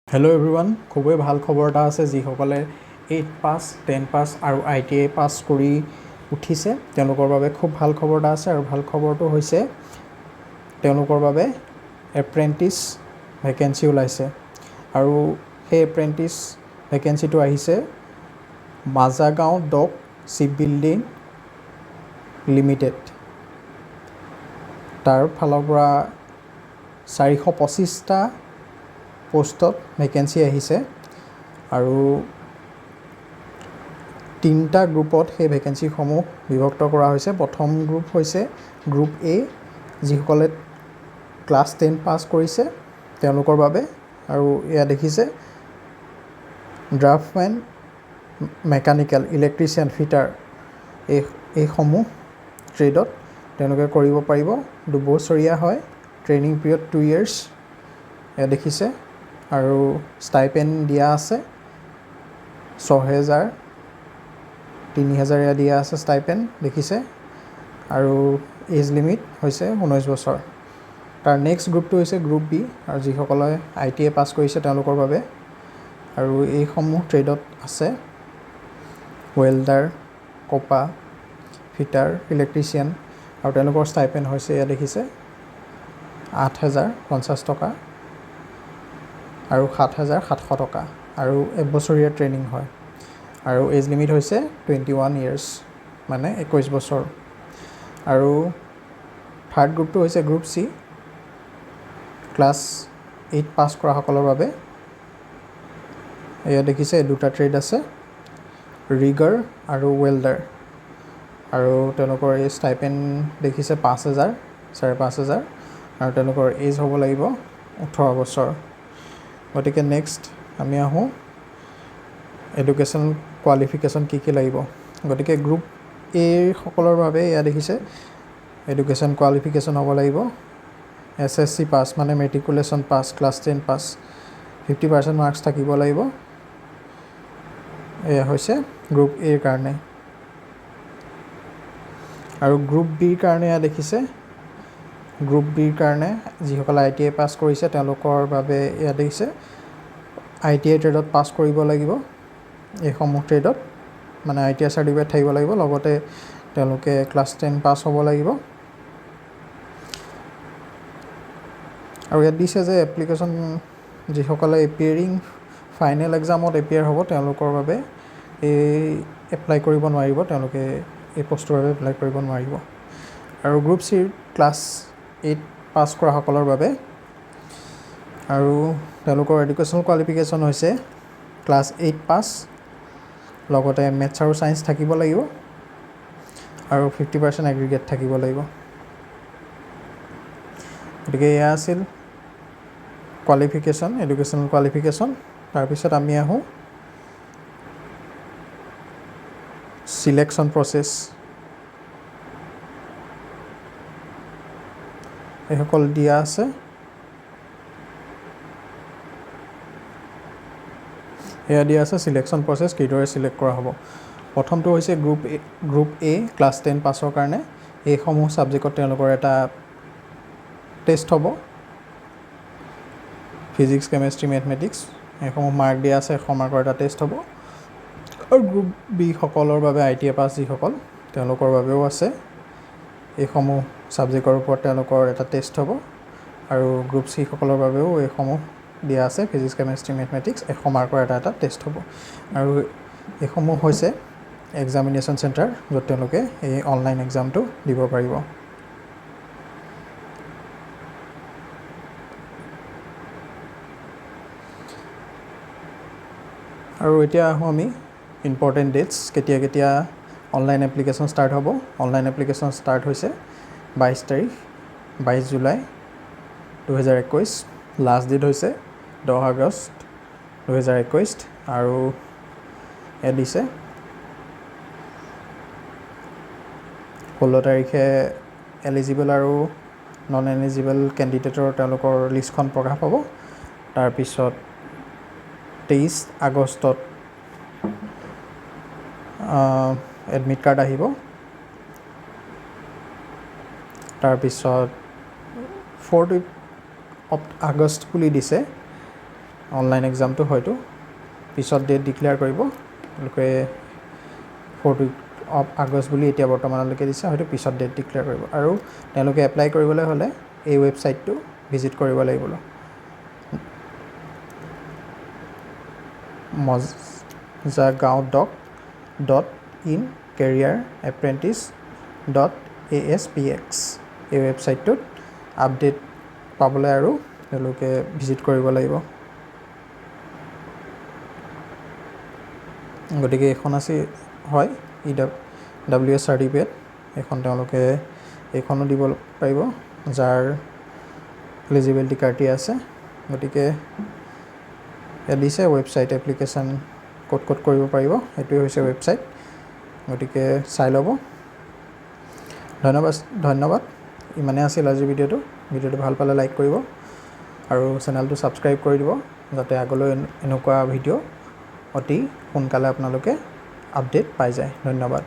Hello' everyone, খুবেই ভাল খবৰ এটা আছে। যিসকলে 8 পাছ 10 পাছ আৰু ITI পাছ কৰি উঠিছে তেওঁলোকৰ বাবে খুব ভাল খবৰ এটা আছে। আৰু ভাল খবৰটো হৈছে তেওঁলোকৰ বাবে এপ্ৰেণ্টিছ ভেকেঞ্চি ওলাইছে। আৰু সেই এপ্ৰেণ্টিছ ভেকেঞ্চিটো আহিছে Mazagaon doc ship building limited. তাৰ ফালৰ পৰা 425টা পোষ্টত ভেকেঞ্চি আহিছে আৰু 3টা গ্ৰুপত সেই ভেকেঞ্চিসমূহ বিভক্ত কৰা হৈছে। প্ৰথম গ্ৰুপ হৈছে গ্ৰুপ A, যিসকলে ক্লাছ 10 পাছ কৰিছে তেওঁলোকৰ বাবে। আৰু এয়া দেখিছে ড্ৰাফ্টমেন, মেকানিকেল, ইলেক্ট্ৰিচিয়ান, ফিটাৰ এইসমূহ ট্ৰেডত তেওঁলোকে কৰিব পাৰিব। 2 বছৰীয়া হয়, ট্ৰেইনিং পিৰিয়ড 2 years। এয়া দেখিছে আৰু ষ্টাইপেণ্ড দিয়া আছে 6,000 3,000 এয়া দিয়া আছে ষ্টাইপেণ্ড দেখিছে। আৰু এজ লিমিট হৈছে 19 বছৰ। তাৰ নেক্সট গ্ৰুপটো হৈছে গ্ৰুপ B, আৰু যিসকলে ITI পাছ কৰিছে তেওঁলোকৰ বাবে। আৰু এইসমূহ ট্ৰেডত আছে ৱেল্ডাৰ, কপা, ফিটাৰ, ইলেক্ট্ৰিচিয়ান। আৰু তেওঁলোকৰ ষ্টাইপেণ্ড হৈছে এয়া দেখিছে 8,050 টকা আৰু 7,700 টকা। আৰু 1 বছৰীয়া ট্ৰেইনিং হয়। আৰু এজ লিমিট হৈছে 21 years, মানে 21 বছৰ। আৰু থাৰ্ড গ্ৰুপটো হৈছে গ্ৰুপ C, ক্লাছ 8 পাছ কৰাসকলৰ বাবে। এয়া দেখিছে 2টা ট্ৰেড আছে, ৰিগাৰ আৰু ৱেল্ডাৰ। আৰু তেওঁলোকৰ এই ষ্টাইপেণ্ড দেখিছে 5,000 5,500। আৰু তেওঁলোকৰ এজ হ'ব লাগিব 18 বছৰ। গতিকে নেক্সট আমি আহোঁ এডুকেশ্যন কোৱালিফিকেশ্যন কি লাগিব। গতিকে গ্ৰুপ A সকলৰ বাবে এয়া দেখিছে এডুকেশ্যন কোৱালিফিকেশ্যন হ'ব লাগিব SSC পাছ, মানে মেট্ৰিকুলেশ্যন পাছ, ক্লাছ 10 পাছ, 50% মাৰ্কছ থাকিব লাগিব। এয়া হৈছে গ্ৰুপ Aৰ কাৰণে। আৰু গ্ৰুপ Bৰ কাৰণে এয়া দেখিছে গ্ৰুপ Bৰ কাৰণে যিসকলে ITI পাছ কৰিছে তেওঁলোকৰ বাবে এয়া দেখিছে ITI ট্ৰেডত পাছ কৰিব লাগিব। এইসমূহ ট্ৰেডত মানে ITI চাৰ্টিফিকেট থাকিব লাগিব, লগতে তেওঁলোকে ক্লাছ 10 পাছ হ'ব লাগিব। আৰু ইয়াত দিছে যে এপ্লিকেশ্যন যিসকলে এপিয়াৰিং ফাইনেল এক্সামত এপিয়াৰ হ'ব তেওঁলোকৰ বাবে এপ্লাই কৰিব নোৱাৰিব, তেওঁলোকে এই পষ্টৰ বাবে এপ্লাই কৰিব নোৱাৰিব। আৰু গ্ৰুপ Cৰ ক্লাছ 8 পাছ কৰাসকলৰ বাবে। আৰু তেওঁলোকৰ এডুকেশ্যনেল কোৱালিফিকেশ্যন হৈছে ক্লাছ 8 পাছ, লগতে মেথছ আৰু ছায়েন্স থাকিব লাগিব, আৰু 50% এগ্ৰিগেট থাকিব লাগিব। গতিকে এয়া আছিল কোৱালিফিকেশ্যন, এডুকেশ্যনেল কোৱালিফিকেশ্যন। তাৰপিছত আমি আহোঁ চিলেকশ্যন প্ৰচেছ। এইসকল দিয়া আছে। এয়া দিয়া আছে চিলেকশ্যন প্ৰচেছ কিদৰে চিলেক্ট কৰা হ'ব। প্ৰথমটো হৈছে গ্ৰুপ A ক্লাছ 10 পাছৰ কাৰণে। এইসমূহ ছাবজেক্টত তেওঁলোকৰ এটা টেষ্ট হ'ব, ফিজিক্স, কেমেষ্ট্ৰি, মেথমেটিক্স। এইসমূহ মাৰ্ক দিয়া আছে, 100 মাৰ্কৰ এটা টেষ্ট হ'ব। আৰু গ্ৰুপ B সকলৰ বাবে ITI পাছ যিসকল তেওঁলোকৰ বাবেও আছে, এইসমূহ ছাবজেক্টৰ ওপৰত তেওঁলোকৰ এটা টেষ্ট হ'ব। আৰু গ্ৰুপ C সকলৰ বাবেও এইসমূহ দিয়া আছে, ফিজিক্স, কেমেষ্ট্ৰি, মেথমেটিক্স, 100 মাৰ্কৰ এটা টেষ্ট হ'ব। আৰু এইসমূহ হৈছে এক্সামিনেশ্যন চেণ্টাৰ, য'ত তেওঁলোকে এই অনলাইন এক্সামটো দিব পাৰিব। আৰু এতিয়া আহোঁ আমি ইম্পৰ্টেণ্ট ডেটছ, কেতিয়া অনলাইন এপ্লিকেশ্যন ষ্টাৰ্ট হ'ব। অনলাইন এপ্লিকেশ্যন ষ্টাৰ্ট হৈছে 22 জুলাই 2021। লাষ্ট ডেট হৈছে 10 আগষ্ট 2021। আৰু এয়া দিছে 16 তাৰিখে এলিজিবল আৰু নন এলিজিবল কেণ্ডিডেটৰ তেওঁলোকৰ লিষ্টখন প্ৰকাশ পাব। তাৰপিছত 23 আগষ্টত এডমিট কাৰ্ড আহিব। তাৰপিছত 4 আগষ্ট বুলি দিছে, অনলাইন এক্সামটো হয়তো পিছত ডেট ডিক্লেয়াৰ কৰিব তেওঁলোকে 4 অফ আগষ্ট বুলি এতিয়া বৰ্তমানলৈকে দিছে হয়তো পিছত ডেট ডিক্লেয়াৰ কৰিব আৰু তেওঁলোকে এপ্লাই কৰিবলৈ হ'লে এই ৱেবছাইটটো ভিজিট কৰিব লাগিব mozhagaon.in careerapprentice.aspx এই ৱেবছাইটটোত আপডেট পাবলৈ আৰু তেওঁলোকে ভিজিট কৰিব লাগিব গতিকে এখন আছে হয় EWS চাৰ্টিফিকেট এখন তেওঁলোকে এইখনো দিব পাৰিব যাৰ এলিজিবিলিটি ক্ৰাইটেৰিয়া আছে গতিকে দিছে ৱেবছাইট এপ্লিকেশ্যন ক'ত কৰিব পাৰিব এইটোৱে হৈছে ৱেবছাইট গতিকে চাই ল'ব ধন্যবাদ ইমানে আছিল আজিৰ ভিডিঅ'টো ভাল পালে লাইক কৰিব আৰু চেনেলটো ছাবস্ক্ৰাইব কৰি দিব যাতে আগলৈ এনেকুৱা ভিডিঅ' অতি সোনকালে আপোনালোকে আপডেট পাই যায় ধন্যবাদ